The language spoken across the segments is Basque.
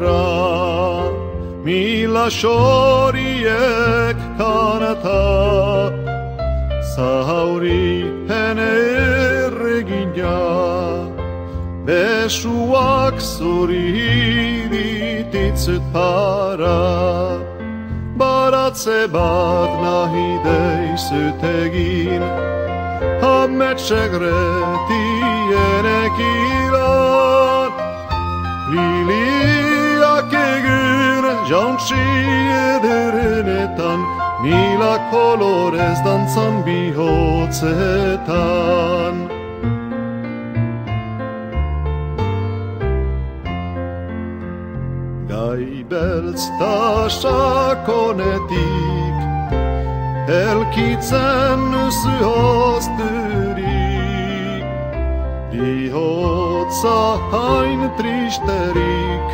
para mila shoriek kanata zauri hene erregina besuak zuri dititzut para baratze bat nahi deizut egin Hametsegretienek ilan Liliak egin jauntsi ederenetan Mila kolorez dantzan bihotzetan Gai beltz ta sakonetik Elkitzen zuhozturik Bihotza hain tristerik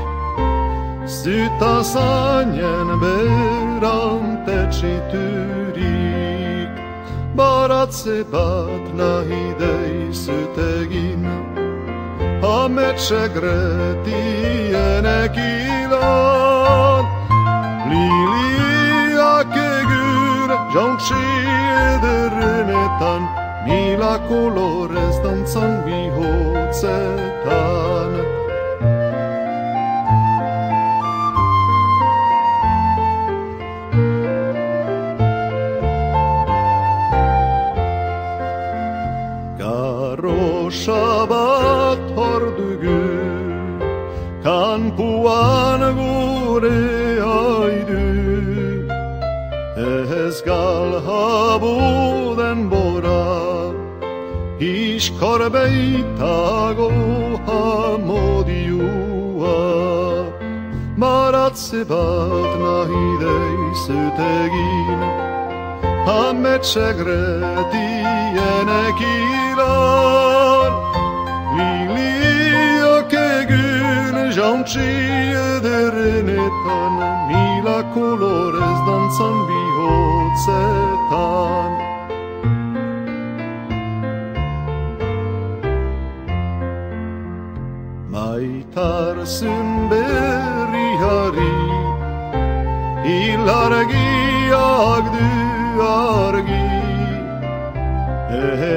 Zyta zainen berantetxiturik Baratze bat nahi deizut egin Hametsegretienek ilan Liliak egin jauntsi ederenetan Mila kolorez dantzan bihotzetan Garrosa bat hor dugu Kanpuan gure haidu Ez galhabu denbora Iskor beitago hamodioa Baratze bat nahi deizut egin Hametsegretienek ilan Liliak egin jauntsi ederenetan Mila kolorez dantzan bihotzetan Maitarzun berriari Ilargiak du argi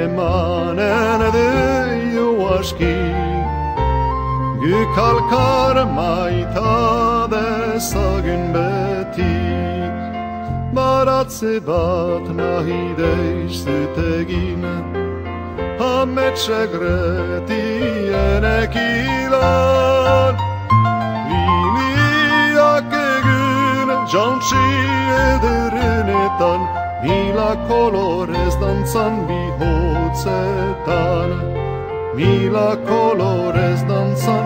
Emanen deio aski Gükalkar maita dezagun beti Baratze bat nahi deizut egin Hametsegretienek ilan Liliak egin jauntsi ederenetan Mila kolorez dantzan bihotzetan Mila kolorez dantzan